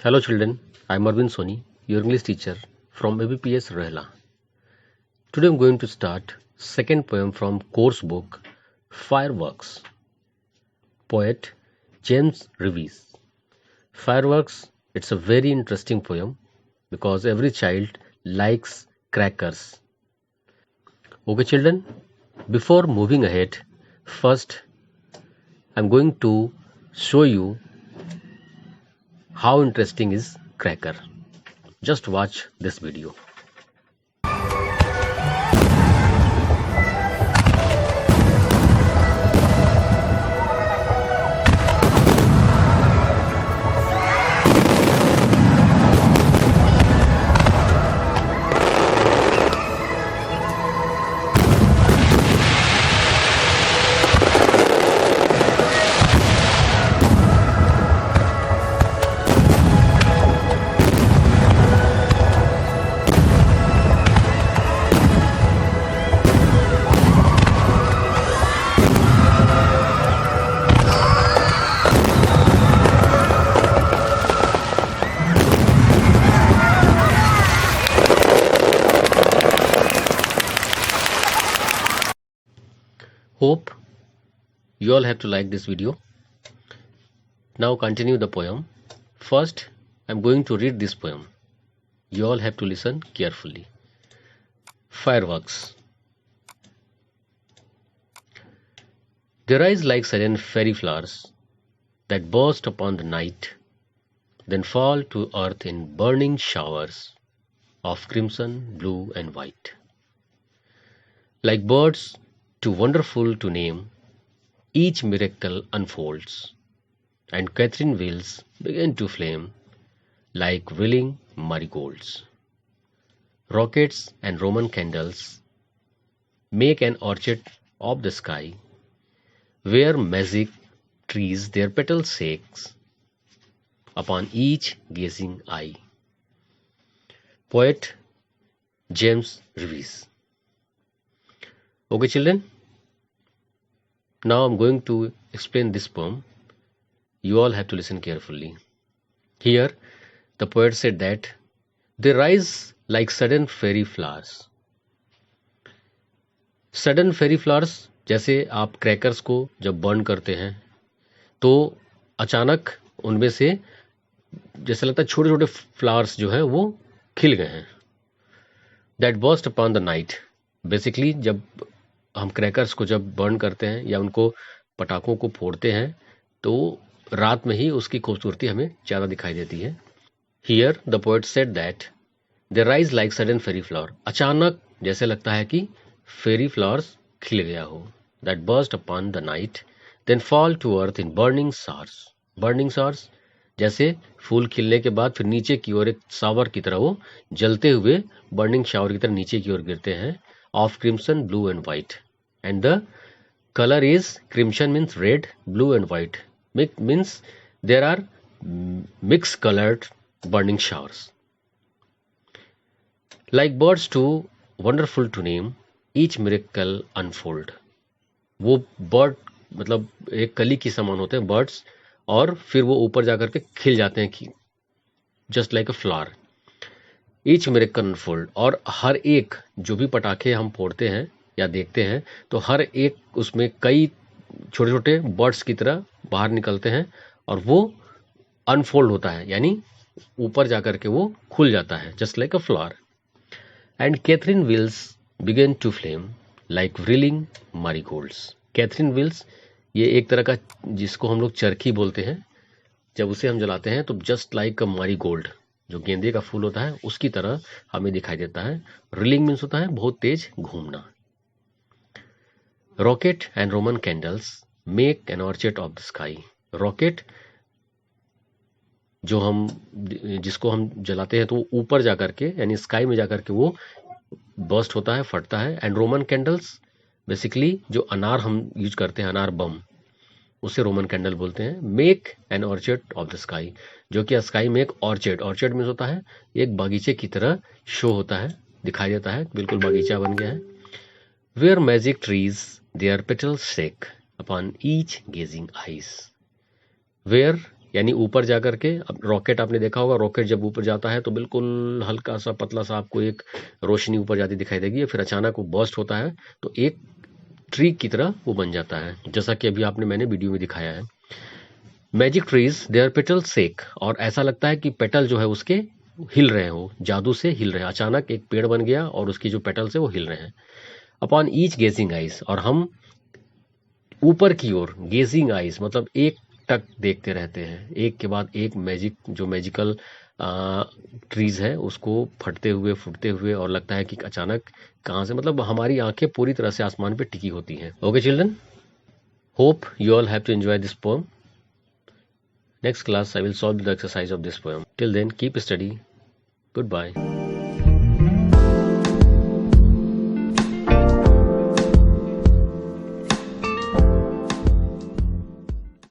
Hello children, I am Arvind Soni, your English teacher from ABPS Rehla. Today I am going to start second poem from course book Fireworks. Poet James Reeves. Fireworks, it's a very interesting poem because every child likes crackers. Okay children, before moving ahead, first I am going to show you how interesting is cracker. Just watch this video. Hope you all have to like this video. Now continue the poem. First, I am going to read this poem. You all have to listen carefully. Fireworks. They rise like sudden fairy flowers that burst upon the night, then fall to earth in burning showers of crimson, blue, and white. Like birds too wonderful to name, each miracle unfolds, and Catherine wheels begin to flame like willing marigolds. Rockets and Roman candles make an orchard of the sky, where magic trees their petals shakes upon each gazing eye. Poet James Reeves. Okay children, now I'm going to explain this poem. You all have to listen carefully. Here the poet said that they rise like sudden fairy flowers. Sudden fairy flowers, जैसे आप crackers को जब burn करते हैं तो अचानक उनमें से जैसे लगता है छोटे छोटे फ्लावर्स जो है वो खिल गए हैं. That burst upon the night. Basically जब हम क्रैकर्स को जब बर्न करते हैं या उनको पटाखों को फोड़ते हैं तो रात में ही उसकी खूबसूरती हमें ज़्यादा दिखाई देती है. Here the poet said that they rise like sudden fiery flower. अचानक जैसे लगता है कि फेरी फ्लावर्स खिल गया हो. That burst upon the night then fall to earth in burning showers. Burning showers जैसे फूल खिलने के बाद फिर नीचे की ओर एक शावर की तरह वो जलते हुए बर्निंग शावर की तरह नीचे की ओर गिरते हैं. Of crimson, blue and white. And the color is crimson means red, blue and white. Means there are mixed colored burning showers. Like birds too wonderful to name, each miracle unfold. वो bird मतलब एक कली की समान होते हैं birds और फिर वो ऊपर जाकर के खिल जाते हैं कि just like a flower. Each miracle unfold. और हर एक जो भी पटाखे हम फोड़ते हैं या देखते हैं तो हर एक उसमें कई छोटे छोटे बर्ड्स की तरह बाहर निकलते हैं और वो अनफोल्ड होता है यानी ऊपर जाकर के वो खुल जाता है just like a flower. And Catherine wheels begin to flame like whirling marigolds. Catherine wheels ये एक तरह का जिसको हम लोग चरखी बोलते हैं. जब उसे हम जलाते हैं तो जस्ट लाइक अ मैरीगोल्ड जो गेंदे का फूल होता है उसकी तरह हमें दिखाई देता है. रिलिंग मीन्स होता है बहुत तेज घूमना. Rocket and Roman candles make an orchard of the sky. Rocket जो हम जिसको हम जलाते हैं तो ऊपर जाकर के यानी स्काई में जाकर के वो बर्स्ट होता है, फटता है. एंड रोमन कैंडल्स बेसिकली जो अनार हम यूज करते हैं, अनार बम, उसे रोमन कैंडल बोलते हैं. Make an orchard of the sky जो कि स्काई में एक ऑर्चर्ड. ऑर्चर्ड मीन्स होता है एक बागीचे की तरह शो होता है, दिखाई देता है, बिल्कुल बागीचा बन गया है. Where magic trees their petals shake upon each gazing eyes. Where यानी ऊपर जा करके, अब रॉकेट आपने देखा होगा, रॉकेट जब ऊपर जाता है तो बिल्कुल हल्का सा पतला सा आपको एक रोशनी ऊपर जाती दिखाई देगी, फिर अचानक वो बर्स्ट होता है तो एक ट्री की तरह वो बन जाता है, जैसा कि अभी मैंने वीडियो में दिखाया है। मैजिक ट्रीज देयर पेटल सेक, और ऐसा लगता है कि पेटल जो है उसके हिल रहे हो, जादू से हिल रहे हैं। अचानक एक पेड़ बन गया और उसकी जो पेटल्स है वो हिल रहे हैं। अपॉन ईच गेजिंग आइज, और हम ऊपर की ओर गेजिंग आइज मतलब एक टक देखते रहते हैं, एक के बाद एक मैजिकल ट्रीज है उसको फटते हुए फूटते हुए, और लगता है कि अचानक कहाँ से, मतलब हमारी आंखें पूरी तरह से आसमान पे टिकी होती हैं। Okay children, hope you all have to enjoy this poem. Next class I will solve the exercise of this poem. Till then, keep study. Goodbye.